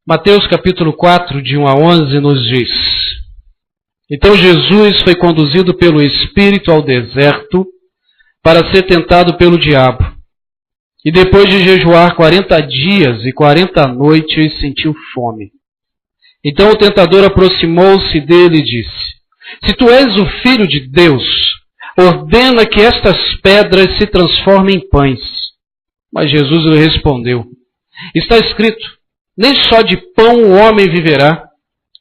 Mateus capítulo 4, de 1 a 11, nos diz: Então Jesus foi conduzido pelo Espírito ao deserto para ser tentado pelo diabo. E depois de jejuar 40 dias e 40 noites, sentiu fome. Então o tentador aproximou-se dele e disse: Se tu és o Filho de Deus, ordena que estas pedras se transformem em pães. Mas Jesus lhe respondeu: Está escrito, nem só de pão o homem viverá,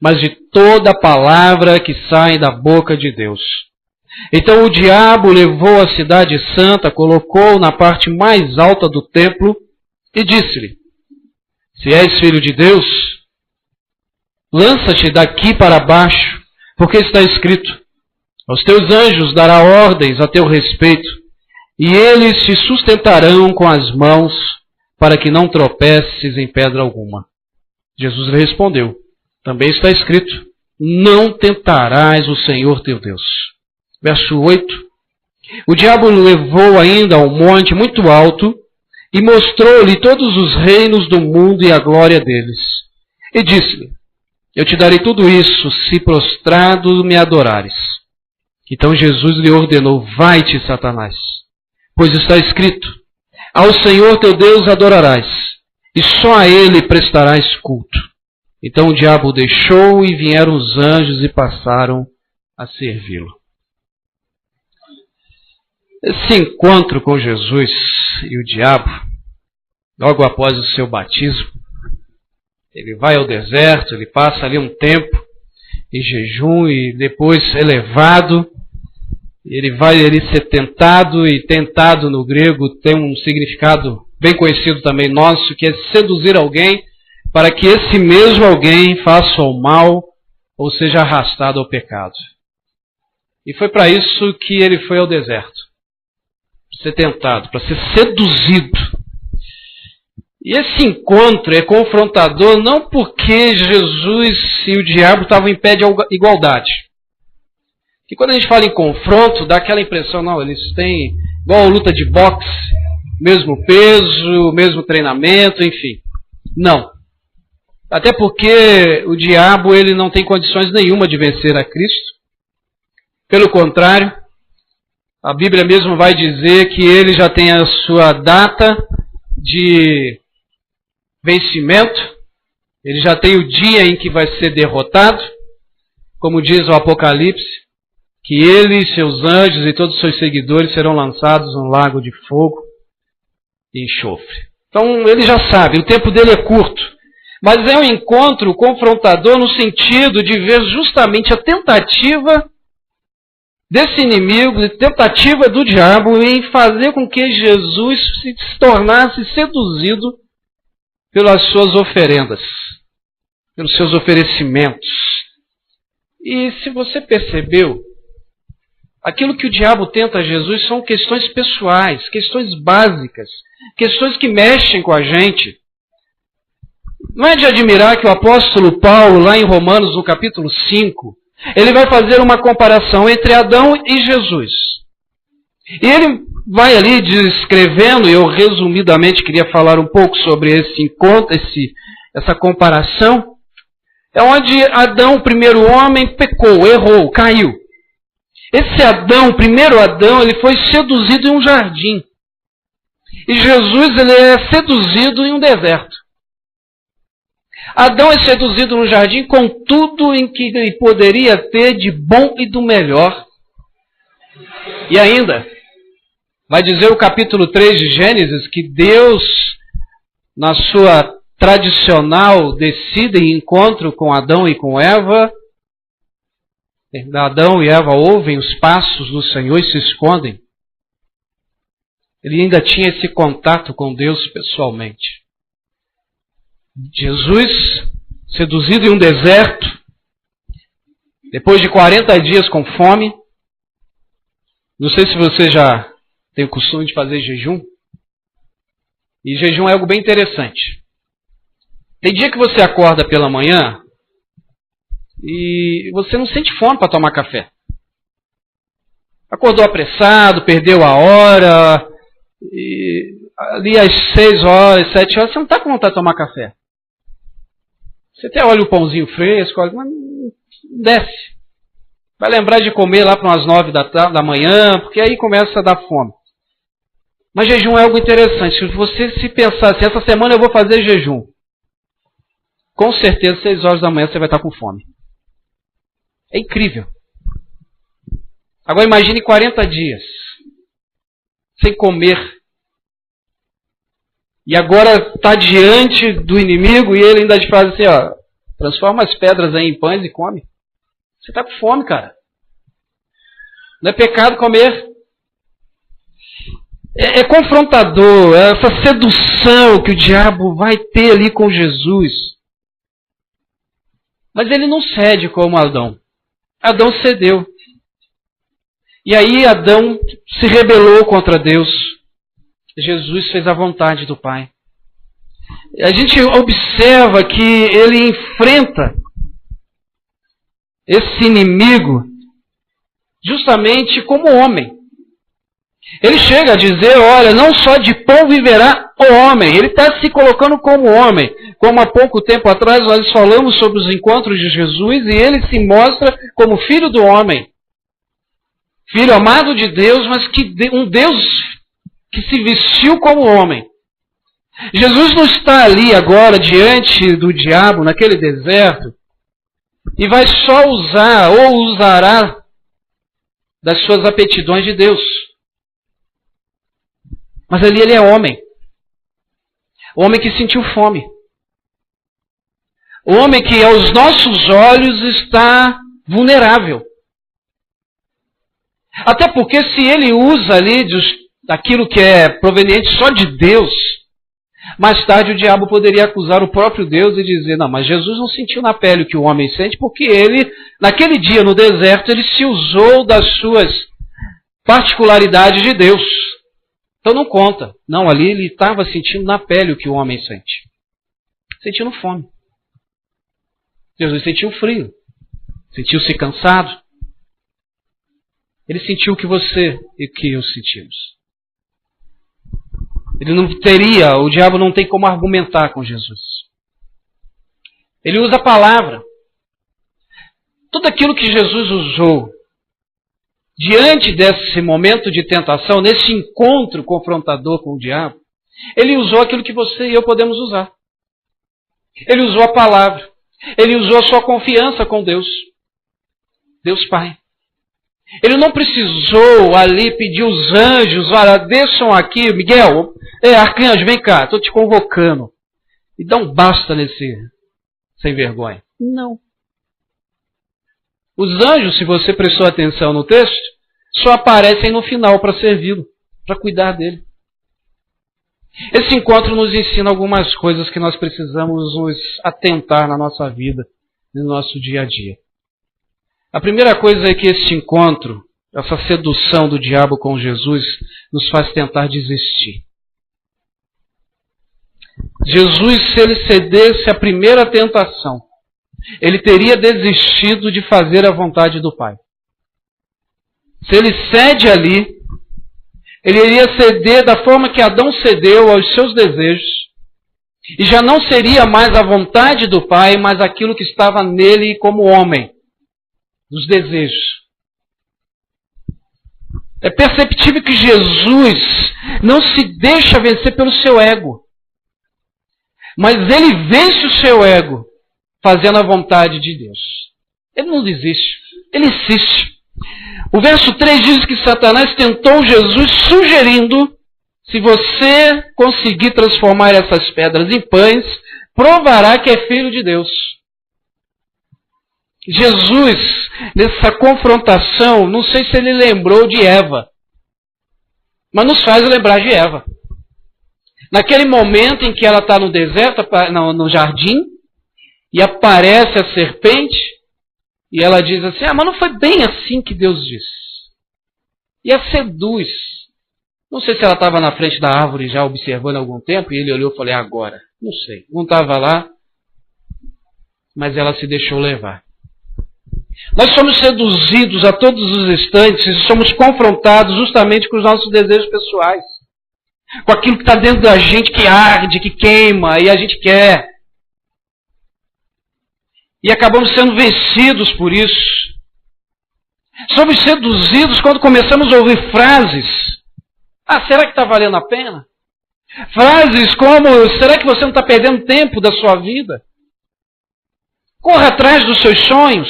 mas de toda a palavra que sai da boca de Deus. Então o diabo levou a cidade santa, colocou-o na parte mais alta do templo e disse-lhe: Se és filho de Deus, lança-te daqui para baixo, porque está escrito: Aos teus anjos dará ordens a teu respeito, e eles te sustentarão com as mãos, para que não tropeces em pedra alguma. Jesus lhe respondeu: Também está escrito: Não tentarás o Senhor teu Deus. Verso 8. O diabo o levou ainda a um monte muito alto e mostrou-lhe todos os reinos do mundo e a glória deles. E disse-lhe: Eu te darei tudo isso, se prostrado me adorares. Então Jesus lhe ordenou: Vai-te, Satanás, pois está escrito: Ao Senhor teu Deus adorarás, e só a Ele prestarás culto. Então o diabo o deixou, e vieram os anjos e passaram a servi-lo. Esse encontro com Jesus e o diabo, logo após o seu batismo, ele vai ao deserto, ele passa ali um tempo em jejum e depois elevado. Ele vai ali ser tentado, e tentado no grego tem um significado bem conhecido também nosso, que é seduzir alguém para que esse mesmo alguém faça o mal ou seja arrastado ao pecado. E foi para isso que ele foi ao deserto, para ser tentado, para ser seduzido. E esse encontro é confrontador não porque Jesus e o diabo estavam em pé de igualdade. Que quando a gente fala em confronto, dá aquela impressão, não, eles têm igual a luta de boxe, mesmo peso, mesmo treinamento, enfim. Não. Até porque o diabo ele não tem condições nenhuma de vencer a Cristo. Pelo contrário, a Bíblia mesmo vai dizer que ele já tem a sua data de vencimento, ele já tem o dia em que vai ser derrotado, como diz o Apocalipse, que ele, seus anjos e todos os seus seguidores serão lançados no lago de fogo e enxofre. Então ele já sabe, o tempo dele é curto, mas é um encontro confrontador no sentido de ver justamente a tentativa desse inimigo, a tentativa do diabo em fazer com que Jesus se tornasse seduzido pelas suas oferendas, pelos seus oferecimentos. E se você percebeu, aquilo que o diabo tenta a Jesus são questões pessoais, questões básicas, questões que mexem com a gente. Não é de admirar que o apóstolo Paulo, lá em Romanos, no capítulo 5, ele vai fazer uma comparação entre Adão e Jesus. E ele vai ali descrevendo, e eu resumidamente queria falar um pouco sobre esse encontro, essa comparação. É onde Adão, o primeiro homem, pecou, errou, caiu. Esse Adão, o primeiro Adão, ele foi seduzido em um jardim. E Jesus ele é seduzido em um deserto. Adão é seduzido no jardim com tudo em que ele poderia ter de bom e do melhor. E ainda, vai dizer o capítulo 3 de Gênesis que Deus, na sua tradicional descida e encontro com Adão e com Eva, Adão e Eva ouvem os passos do Senhor e se escondem. Ele ainda tinha esse contato com Deus pessoalmente. Jesus, seduzido em um deserto, depois de 40 dias com fome. Não sei se você já tem o costume de fazer jejum. E jejum é algo bem interessante. Tem dia que você acorda pela manhã e você não sente fome para tomar café. Acordou apressado, perdeu a hora, e ali às 6 horas, 7 horas, você não está com vontade de tomar café. Você até olha o pãozinho fresco, mas não desce. Vai lembrar de comer lá para umas 9 da manhã, porque aí começa a dar fome. Mas jejum é algo interessante. Se você se pensar assim, essa semana eu vou fazer jejum, com certeza 6 horas da manhã você vai estar com fome. É incrível. Agora imagine 40 dias sem comer. E agora está diante do inimigo e ele ainda te faz assim, ó, transforma as pedras aí em pães e come. Você está com fome, cara. Não é pecado comer. É confrontador, é essa sedução que o diabo vai ter ali com Jesus. Mas ele não cede como Adão. Adão cedeu. E aí Adão se rebelou contra Deus. Jesus fez a vontade do Pai. A gente observa que ele enfrenta esse inimigo justamente como homem. Ele chega a dizer, olha, não só de pão viverá o homem. Ele está se colocando como homem. Como há pouco tempo atrás nós falamos sobre os encontros de Jesus e ele se mostra como filho do homem. Filho amado de Deus, mas um Deus que se vestiu como homem. Jesus não está ali agora diante do diabo, naquele deserto, e vai só usar ou usará das suas aptidões de Deus. Mas ali ele é homem. Homem que sentiu fome. Homem que aos nossos olhos está vulnerável. Até porque se ele usa ali daquilo que é proveniente só de Deus, mais tarde o diabo poderia acusar o próprio Deus e dizer, não, mas Jesus não sentiu na pele o que o homem sente, porque ele, naquele dia no deserto, ele se usou das suas particularidades de Deus. Então não conta. Não, ali ele estava sentindo na pele o que o homem sente. Sentindo fome. Jesus sentiu frio. Sentiu-se cansado. Ele sentiu o que você e que eu sentimos. O diabo não tem como argumentar com Jesus. Ele usa a palavra. Tudo aquilo que Jesus usou diante desse momento de tentação, nesse encontro confrontador com o diabo, ele usou aquilo que você e eu podemos usar. Ele usou a palavra. Ele usou a sua confiança com Deus. Deus Pai. Ele não precisou ali pedir os anjos, olha, desçam aqui, Miguel, arcanjo, vem cá, estou te convocando. E dá um basta nesse sem vergonha. Não. Os anjos, se você prestou atenção no texto, só aparecem no final para servi-lo, para cuidar dele. Esse encontro nos ensina algumas coisas que nós precisamos nos atentar na nossa vida, no nosso dia a dia. A primeira coisa é que esse encontro, essa sedução do diabo com Jesus, nos faz tentar desistir. Jesus, se ele cedesse à primeira tentação, ele teria desistido de fazer a vontade do Pai. Se ele cede ali, ele iria ceder da forma que Adão cedeu aos seus desejos, e já não seria mais a vontade do Pai, mas aquilo que estava nele como homem, dos desejos. É perceptível que Jesus não se deixa vencer pelo seu ego, mas ele vence o seu ego fazendo a vontade de Deus. Ele não desiste, ele insiste. O verso 3 diz que Satanás tentou Jesus sugerindo, se você conseguir transformar essas pedras em pães, provará que é filho de Deus. Jesus, nessa confrontação, não sei se ele lembrou de Eva, mas nos faz lembrar de Eva. Naquele momento em que ela está no deserto, no jardim, e aparece a serpente, e ela diz assim, mas não foi bem assim que Deus disse. E a seduz. Não sei se ela estava na frente da árvore já observando há algum tempo, e ele olhou e falou, agora. Não sei, não estava lá, mas ela se deixou levar. Nós somos seduzidos a todos os instantes e somos confrontados justamente com os nossos desejos pessoais. Com aquilo que está dentro da gente que arde, que queima, e a gente quer. E acabamos sendo vencidos por isso. Somos seduzidos quando começamos a ouvir frases. Será que está valendo a pena? Frases como, será que você não está perdendo tempo da sua vida? Corra atrás dos seus sonhos.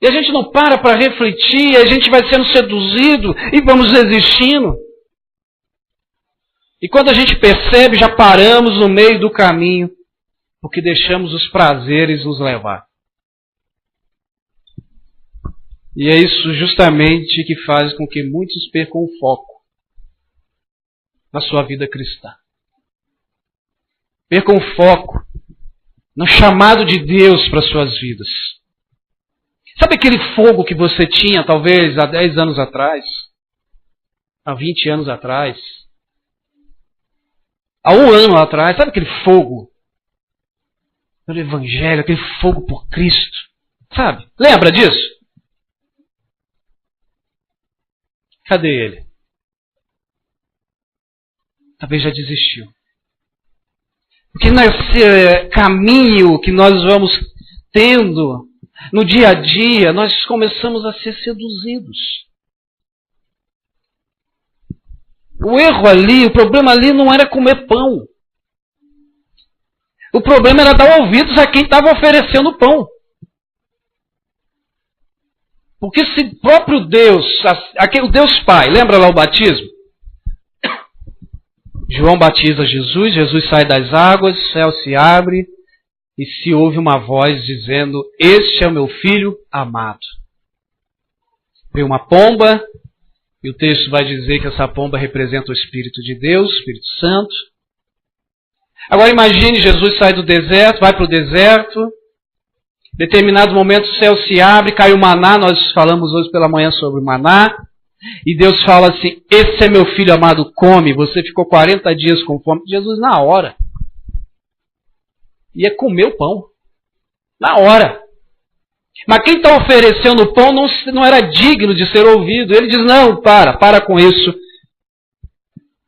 E a gente não para refletir, a gente vai sendo seduzido e vamos desistindo. E quando a gente percebe, já paramos no meio do caminho, porque deixamos os prazeres nos levar. E é isso justamente que faz com que muitos percam o foco na sua vida cristã. Percam o foco no chamado de Deus para suas vidas. Sabe aquele fogo que você tinha talvez há 10 anos atrás? Há 20 anos atrás? Há 1 ano atrás? Sabe aquele fogo pelo Evangelho, aquele fogo por Cristo? Sabe? Lembra disso? Cadê ele? Talvez já desistiu. Porque nesse caminho que nós vamos tendo no dia a dia, nós começamos a ser seduzidos. O erro ali, o problema ali não era comer pão. O problema era dar ouvidos a quem estava oferecendo o pão. Porque se próprio Deus, o Deus Pai, lembra lá o batismo? João batiza Jesus, Jesus sai das águas, o céu se abre e se ouve uma voz dizendo, este é o meu filho amado. Veio uma pomba, e o texto vai dizer que essa pomba representa o Espírito de Deus, o Espírito Santo. Agora imagine, Jesus sai do deserto, vai para o deserto, em determinado momento o céu se abre, cai o maná, nós falamos hoje pela manhã sobre o maná, e Deus fala assim, esse é meu filho amado, come, você ficou 40 dias com fome. Jesus na hora ia comer o pão, na hora. Mas quem está oferecendo o pão não era digno de ser ouvido. Ele diz, não, para com isso.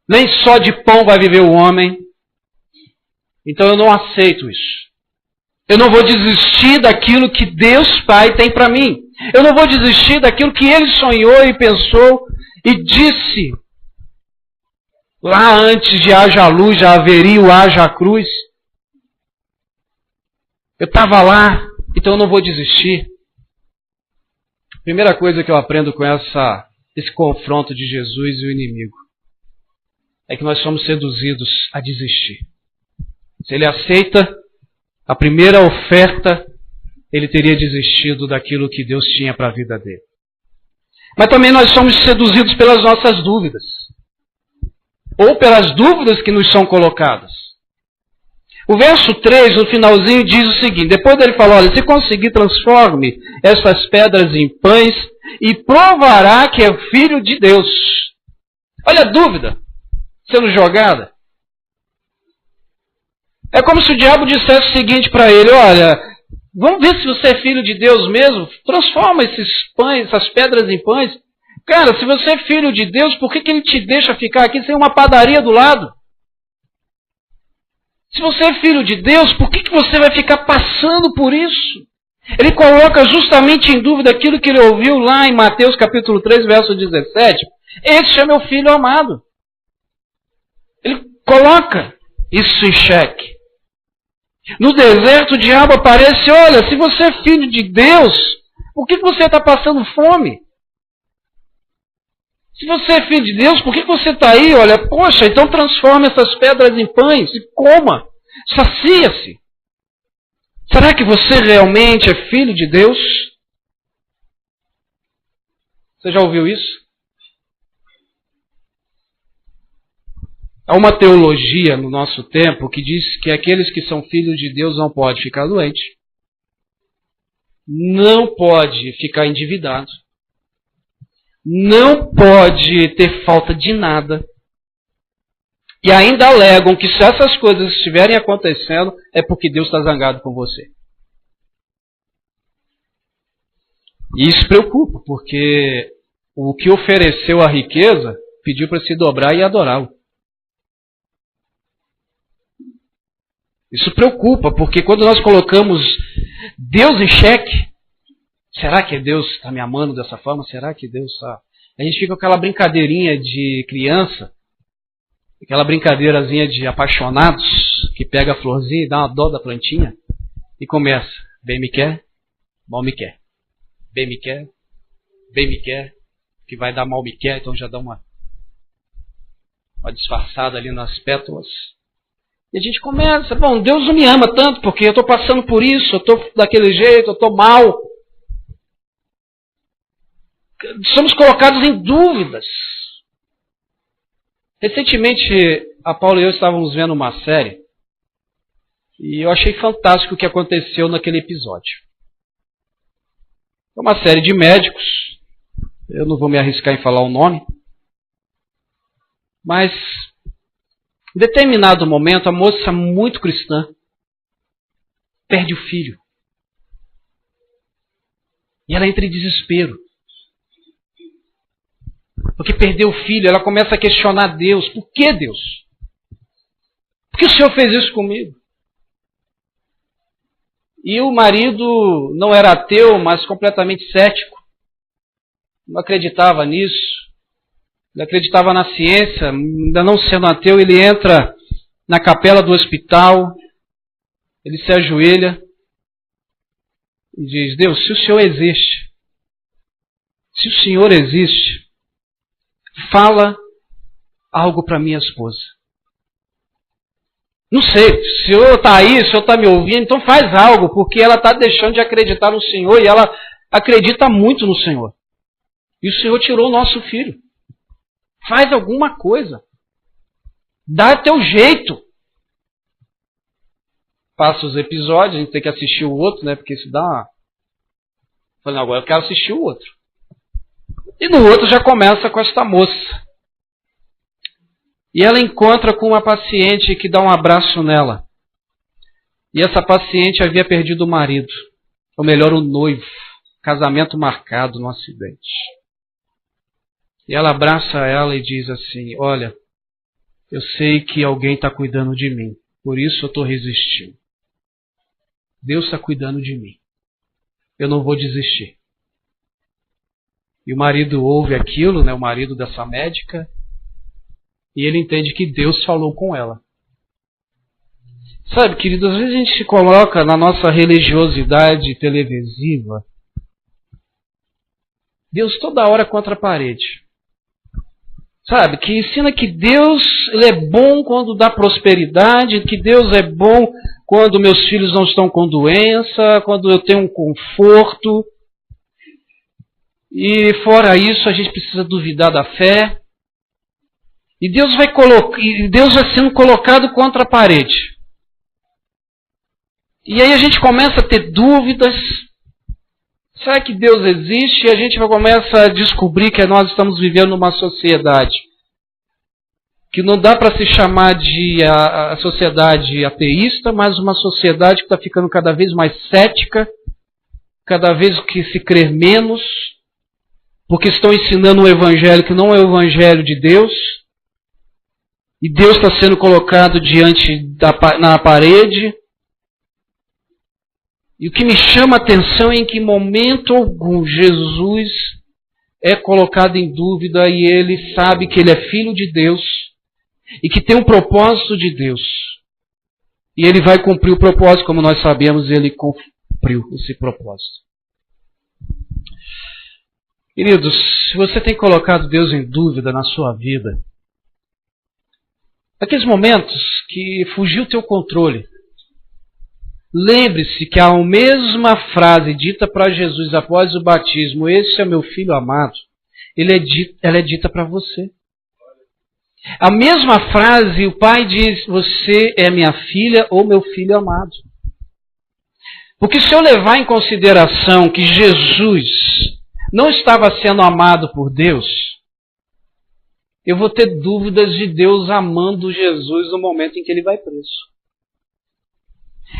Nem só de pão vai viver o homem. Então eu não aceito isso. Eu não vou desistir daquilo que Deus Pai tem para mim. Eu não vou desistir daquilo que Ele sonhou e pensou e disse. Lá antes de haja luz, já haveria o haja cruz. Eu estava lá, então eu não vou desistir. Primeira coisa que eu aprendo com esse confronto de Jesus e o inimigo é que nós somos seduzidos a desistir. Se ele aceita a primeira oferta, ele teria desistido daquilo que Deus tinha para a vida dele. Mas também nós somos seduzidos pelas nossas dúvidas. Ou pelas dúvidas que nos são colocadas. O verso 3, no finalzinho, diz o seguinte, depois dele falar, olha, se conseguir, transforme essas pedras em pães e provará que é filho de Deus. Olha a dúvida sendo jogada. É como se o diabo dissesse o seguinte para ele, olha, vamos ver se você é filho de Deus mesmo, transforma esses pães, essas pedras em pães. Cara, se você é filho de Deus, por que ele te deixa ficar aqui sem uma padaria do lado? Se você é filho de Deus, por que você vai ficar passando por isso? Ele coloca justamente em dúvida aquilo que ele ouviu lá em Mateus capítulo 3, verso 17. Este é meu filho amado. Ele coloca isso em xeque. No deserto o diabo aparece, olha, se você é filho de Deus, por que você está passando fome? Se você é filho de Deus, por que você está aí? Olha, poxa, então transforma essas pedras em pães e coma. Sacia-se. Será que você realmente é filho de Deus? Você já ouviu isso? Há uma teologia no nosso tempo que diz que aqueles que são filhos de Deus não podem ficar doente, não pode ficar endividado, não pode ter falta de nada. E ainda alegam que se essas coisas estiverem acontecendo, é porque Deus está zangado com você. E isso preocupa, porque o que ofereceu a riqueza pediu para se dobrar e adorá-lo. Isso preocupa, porque quando nós colocamos Deus em xeque, será que Deus está me amando dessa forma? Será que Deus está... A gente fica com aquela brincadeirinha de criança, aquela brincadeirazinha de apaixonados, que pega a florzinha e dá uma dó da plantinha, e começa, bem me quer, mal me quer. Bem me quer, que vai dar mal me quer, então já dá uma disfarçada ali nas pétalas. E a gente começa, bom, Deus não me ama tanto, porque eu estou passando por isso, eu estou daquele jeito, eu estou mal. Somos colocados em dúvidas. Recentemente, a Paula e eu estávamos vendo uma série, e eu achei fantástico o que aconteceu naquele episódio. É uma série de médicos, eu não vou me arriscar em falar o nome, mas em determinado momento a moça muito cristã perde o filho. E ela entra em desespero. Porque perdeu o filho, ela começa a questionar Deus. Por que Deus? Por que o Senhor fez isso comigo? E o marido não era ateu, mas completamente cético. Não acreditava nisso. Ele acreditava na ciência. Ainda não sendo ateu, ele entra na capela do hospital. Ele se ajoelha e diz, Deus, se o Senhor existe, fala algo para minha esposa. Não sei, se o Senhor está aí, se o Senhor está me ouvindo, então faz algo, porque ela está deixando de acreditar no Senhor e ela acredita muito no Senhor. E o Senhor tirou o nosso filho. Faz alguma coisa. Dá teu jeito. Passa os episódios, a gente tem que assistir o outro, né? Porque isso dá uma... Falei, agora eu quero assistir o outro. E no outro já começa com esta moça. E ela encontra com uma paciente que dá um abraço nela. E essa paciente havia perdido o marido. Ou melhor, o noivo. Casamento marcado no acidente. E ela abraça ela e diz assim, olha, eu sei que alguém está cuidando de mim. Por isso eu estou resistindo. Deus está cuidando de mim. Eu não vou desistir. E o marido ouve aquilo, né, o marido dessa médica, e ele entende que Deus falou com ela. Sabe, querido, às vezes a gente se coloca na nossa religiosidade televisiva, Deus toda hora contra a parede. Sabe, que ensina que Deus ele é bom quando dá prosperidade, que Deus é bom quando meus filhos não estão com doença, quando eu tenho um conforto. E fora isso, a gente precisa duvidar da fé. E Deus vai sendo colocado contra a parede. E aí a gente começa a ter dúvidas. Será que Deus existe? E a gente começa a descobrir que nós estamos vivendo numa sociedade que não dá para se chamar de a sociedade ateísta, mas uma sociedade que está ficando cada vez mais cética, cada vez que se crê menos, porque estão ensinando um evangelho que não é o evangelho de Deus, e Deus está sendo colocado na parede. E o que me chama a atenção é em que momento algum Jesus é colocado em dúvida e ele sabe que ele é filho de Deus e que tem um propósito de Deus. E ele vai cumprir o propósito, como nós sabemos, ele cumpriu esse propósito. Queridos, se você tem colocado Deus em dúvida na sua vida, aqueles momentos que fugiu o teu controle, lembre-se que a mesma frase dita para Jesus após o batismo, esse é meu filho amado, ela é dita para você. A mesma frase, o pai diz, você é minha filha ou meu filho amado. Porque se eu levar em consideração que Jesus não estava sendo amado por Deus, eu vou ter dúvidas de Deus amando Jesus no momento em que ele vai preso.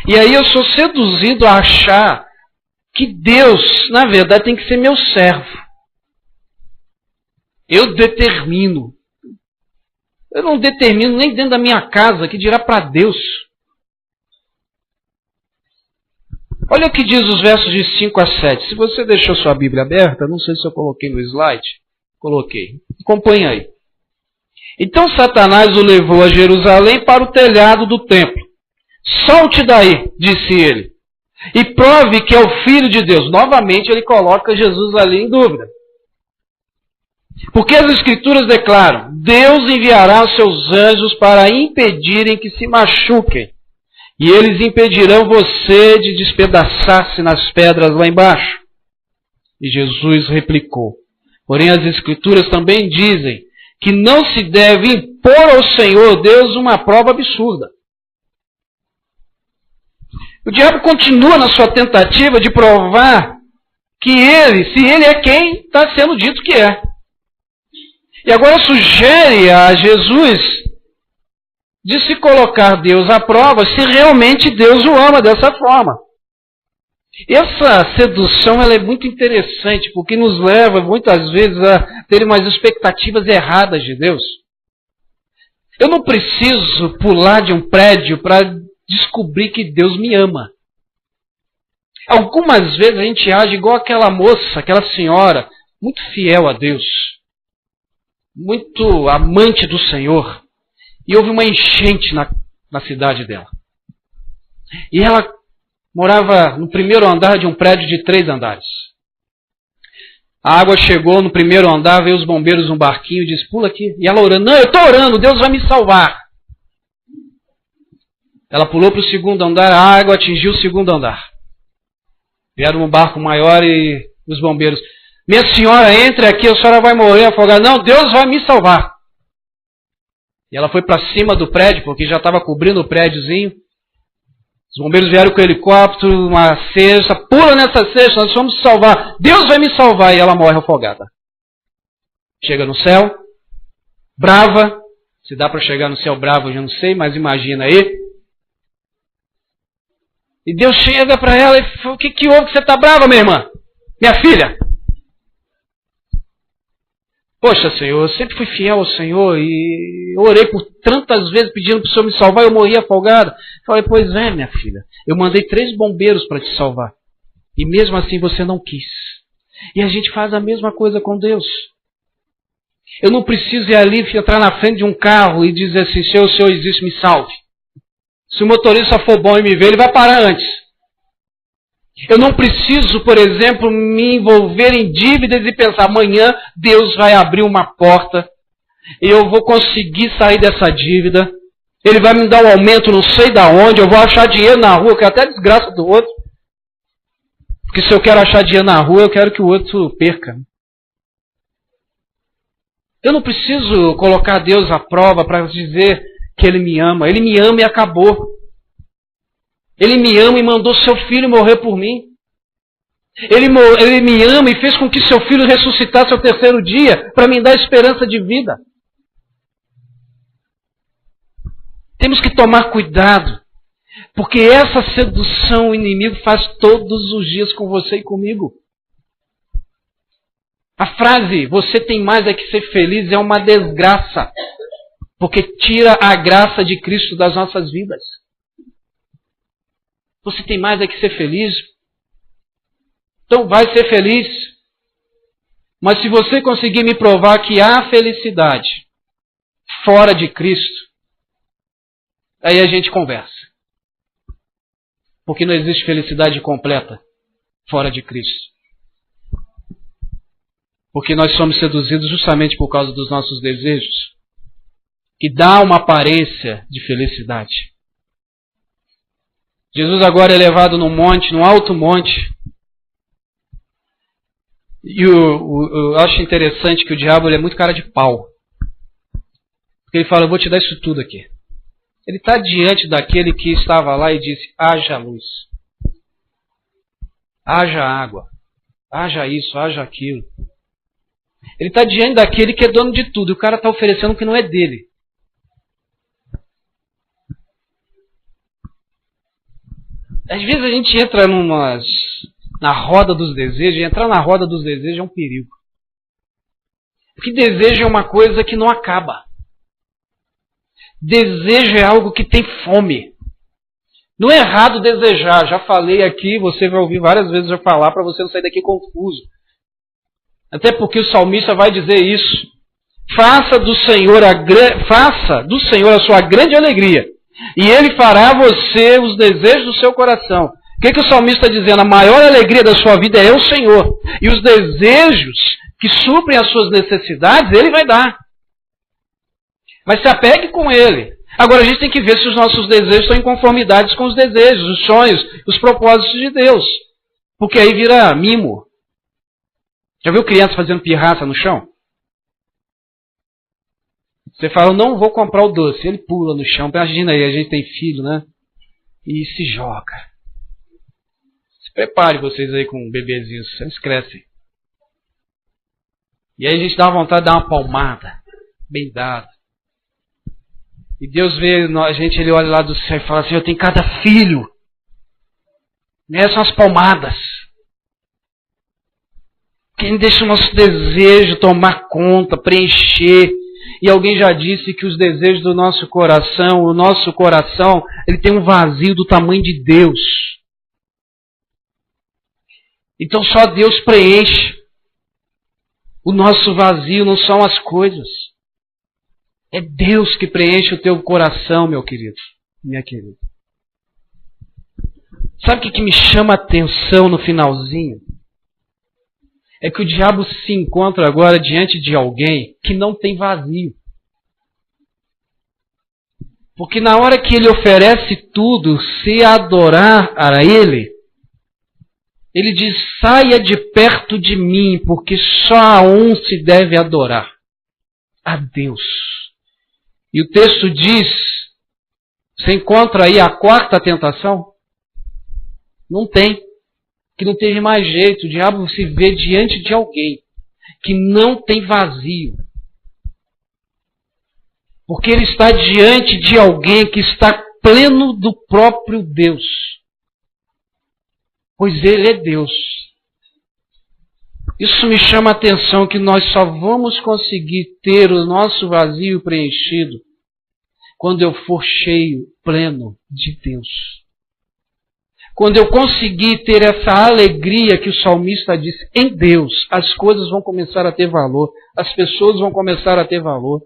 E aí eu sou seduzido a achar que Deus, na verdade, tem que ser meu servo. Eu determino. Eu não determino nem dentro da minha casa, que dirá para Deus. Olha o que diz os versos de 5 a 7. Se você deixou sua Bíblia aberta, não sei se eu coloquei no slide. Coloquei. Acompanha aí. Então Satanás o levou a Jerusalém para o telhado do templo. Solte daí, disse ele, e prove que é o Filho de Deus. Novamente ele coloca Jesus ali em dúvida. Porque as Escrituras declaram, Deus enviará os seus anjos para impedirem que se machuquem. E eles impedirão você de despedaçar-se nas pedras lá embaixo. E Jesus replicou, porém as Escrituras também dizem que não se deve impor ao Senhor Deus uma prova absurda. O diabo continua na sua tentativa de provar que se ele é quem está sendo dito que é. E agora sugere a Jesus de se colocar Deus à prova se realmente Deus o ama dessa forma. Essa sedução ela é muito interessante, porque nos leva muitas vezes a ter umas expectativas erradas de Deus. Eu não preciso pular de um prédio para descobrir que Deus me ama. Algumas vezes a gente age igual aquela moça, aquela senhora, muito fiel a Deus, muito amante do Senhor. E houve uma enchente na cidade dela. E ela morava no primeiro andar de um prédio de 3 andares. A água chegou no primeiro andar, veio os bombeiros num barquinho e disse, pula aqui. E ela orando, não, eu estou orando, Deus vai me salvar. Ela pulou para o segundo andar, a água atingiu o segundo andar. Vieram um barco maior e os bombeiros, minha senhora, entre aqui, a senhora vai morrer afogada. Não, Deus vai me salvar. E ela foi para cima do prédio, porque já estava cobrindo o prédiozinho. Os bombeiros vieram com o helicóptero, uma cesta, pula nessa cesta, nós vamos salvar. Deus vai me salvar. E ela morre afogada. Chega no céu, brava. Se dá para chegar no céu bravo, eu já não sei, mas imagina aí. E Deus chega para ela e fala, o que houve que você está brava, minha irmã? Minha filha? Poxa, Senhor, eu sempre fui fiel ao Senhor e eu orei por tantas vezes pedindo para o Senhor me salvar e eu morri afogada. Falei, pois é, minha filha, eu mandei 3 bombeiros para te salvar. E mesmo assim você não quis. E a gente faz a mesma coisa com Deus. Eu não preciso ir ali entrar na frente de um carro e dizer assim, se o Senhor existe, me salve. Se o motorista for bom e me ver, ele vai parar antes. Eu não preciso, por exemplo, me envolver em dívidas e pensar, amanhã Deus vai abrir uma porta e eu vou conseguir sair dessa dívida. Ele vai me dar um aumento não sei da onde, eu vou achar dinheiro na rua, que é até desgraça do outro. Porque se eu quero achar dinheiro na rua, eu quero que o outro perca. Eu não preciso colocar Deus à prova para dizer que Ele me ama. Ele me ama e acabou. Ele me ama e mandou seu filho morrer por mim. Ele me ama e fez com que seu filho ressuscitasse ao 3º dia para me dar esperança de vida. Temos que tomar cuidado, porque essa sedução o inimigo faz todos os dias com você e comigo. A frase, você tem mais é que ser feliz, é uma desgraça, porque tira a graça de Cristo das nossas vidas. Você tem mais é que ser feliz. Então vai ser feliz. Mas se você conseguir me provar que há felicidade fora de Cristo, aí a gente conversa. Porque não existe felicidade completa fora de Cristo. Porque nós somos seduzidos justamente por causa dos nossos desejos, que dá uma aparência de felicidade. Jesus agora é levado num monte, num alto monte. E eu acho interessante que o diabo ele é muito cara de pau. Porque ele fala, eu vou te dar isso tudo aqui. Ele está diante daquele que estava lá e disse, haja luz. Haja água. Haja isso, haja aquilo. Ele está diante daquele que é dono de tudo. E o cara está oferecendo o que não é dele. Às vezes a gente entra na roda dos desejos, e entrar na roda dos desejos é um perigo. Porque desejo é uma coisa que não acaba. Desejo é algo que tem fome. Não é errado desejar. Já falei aqui, você vai ouvir várias vezes eu falar para você não sair daqui confuso. Até porque o salmista vai dizer isso. Faça do Senhor a sua grande alegria. E Ele fará a você os desejos do seu coração. O que o salmista está dizendo? A maior alegria da sua vida é o Senhor. E os desejos que suprem as suas necessidades, Ele vai dar. Mas se apegue com Ele. Agora a gente tem que ver se os nossos desejos estão em conformidade com os desejos, os sonhos, os propósitos de Deus. Porque aí vira mimo. Já viu criança fazendo pirraça no chão? Você fala, eu não vou comprar o doce. Ele pula no chão. Imagina aí, a gente tem filho, né? E se joga. Se prepare vocês aí com bebezinhos. Eles crescem. E aí a gente dá vontade de dar uma palmada. Bem dada. E Deus vê a gente, Ele olha lá do céu e fala assim, eu tenho cada filho. Essas são as palmadas. Quem deixa o nosso desejo tomar conta, preencher. E alguém já disse que os desejos do nosso coração, o nosso coração, ele tem um vazio do tamanho de Deus. Então só Deus preenche. O nosso vazio não são as coisas. É Deus que preenche o teu coração, meu querido, minha querida. Sabe o que me chama a atenção no finalzinho? É que o diabo se encontra agora diante de alguém que não tem vazio. Porque na hora que ele oferece tudo, se adorar a ele, ele diz, saia de perto de mim, porque só a um se deve adorar, a Deus. E o texto diz, você encontra aí a quarta tentação? Não tem. Que não teve mais jeito. O diabo se vê diante de alguém que não tem vazio. Porque ele está diante de alguém que está pleno do próprio Deus. Pois ele é Deus. Isso me chama a atenção que nós só vamos conseguir ter o nosso vazio preenchido quando eu for cheio, pleno de Deus. Quando eu conseguir ter essa alegria que o salmista diz, em Deus, as coisas vão começar a ter valor, as pessoas vão começar a ter valor,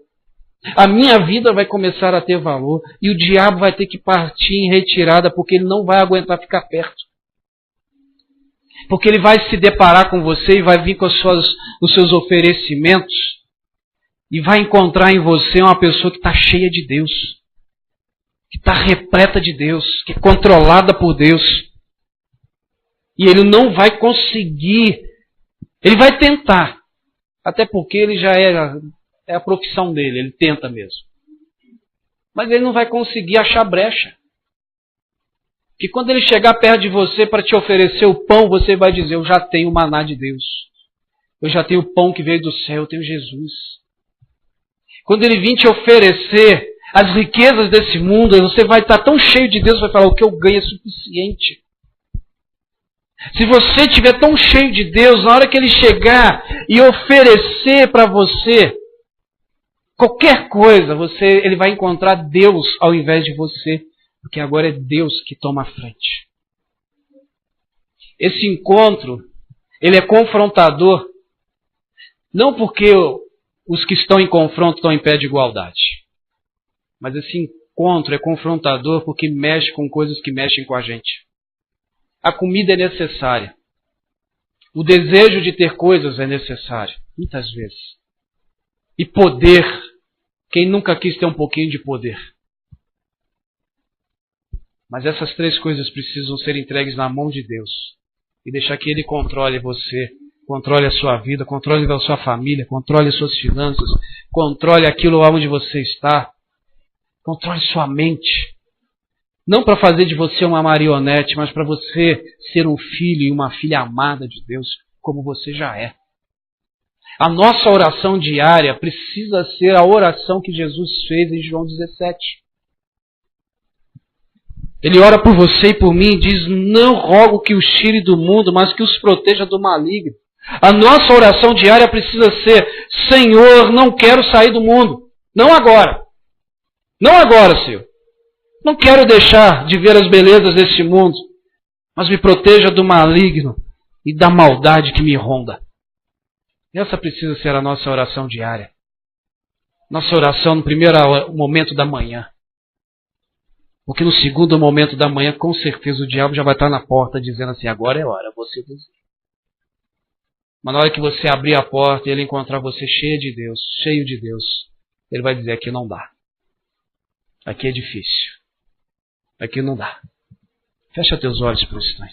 a minha vida vai começar a ter valor, e o diabo vai ter que partir em retirada, porque ele não vai aguentar ficar perto. Porque ele vai se deparar com você e vai vir com os seus oferecimentos, e vai encontrar em você uma pessoa que está cheia de Deus, que está repleta de Deus, que é controlada por Deus. E ele não vai conseguir, ele vai tentar, até porque ele já é a profissão dele, ele tenta mesmo. Mas ele não vai conseguir achar brecha. Que quando ele chegar perto de você para te oferecer o pão, você vai dizer, eu já tenho o maná de Deus. Eu já tenho o pão que veio do céu, eu tenho Jesus. Quando ele vir te oferecer as riquezas desse mundo, você vai estar tão cheio de Deus, vai falar, o que eu ganho é suficiente. Se você estiver tão cheio de Deus, na hora que ele chegar e oferecer para você qualquer coisa, ele vai encontrar Deus ao invés de você, porque agora é Deus que toma a frente. Esse encontro, ele é confrontador, não porque os que estão em confronto estão em pé de igualdade. Mas esse encontro é confrontador porque mexe com coisas que mexem com a gente. A comida é necessária. O desejo de ter coisas é necessário, muitas vezes. E poder. Quem nunca quis ter um pouquinho de poder? Mas essas três coisas precisam ser entregues na mão de Deus. E deixar que Ele controle você, controle a sua vida, controle a sua família, controle as suas finanças, controle aquilo onde você está. Controle sua mente. Não para fazer de você uma marionete, mas para você ser um filho e uma filha amada de Deus, como você já é. A nossa oração diária precisa ser a oração que Jesus fez em João 17. Ele ora por você e por mim e diz, não rogo que os tire do mundo, mas que os proteja do maligno. A nossa oração diária precisa ser, Senhor, não quero sair do mundo. Não agora. Não agora, Senhor. Não quero deixar de ver as belezas deste mundo, mas me proteja do maligno e da maldade que me ronda. Essa precisa ser a nossa oração diária. Nossa oração no primeiro momento da manhã. Porque no segundo momento da manhã, com certeza o diabo já vai estar na porta dizendo assim, agora é hora, você diz. Mas na hora que você abrir a porta e ele encontrar você cheio de Deus, ele vai dizer, aqui não dá. Aqui é difícil. Aqui não dá. Fecha teus olhos por um instante.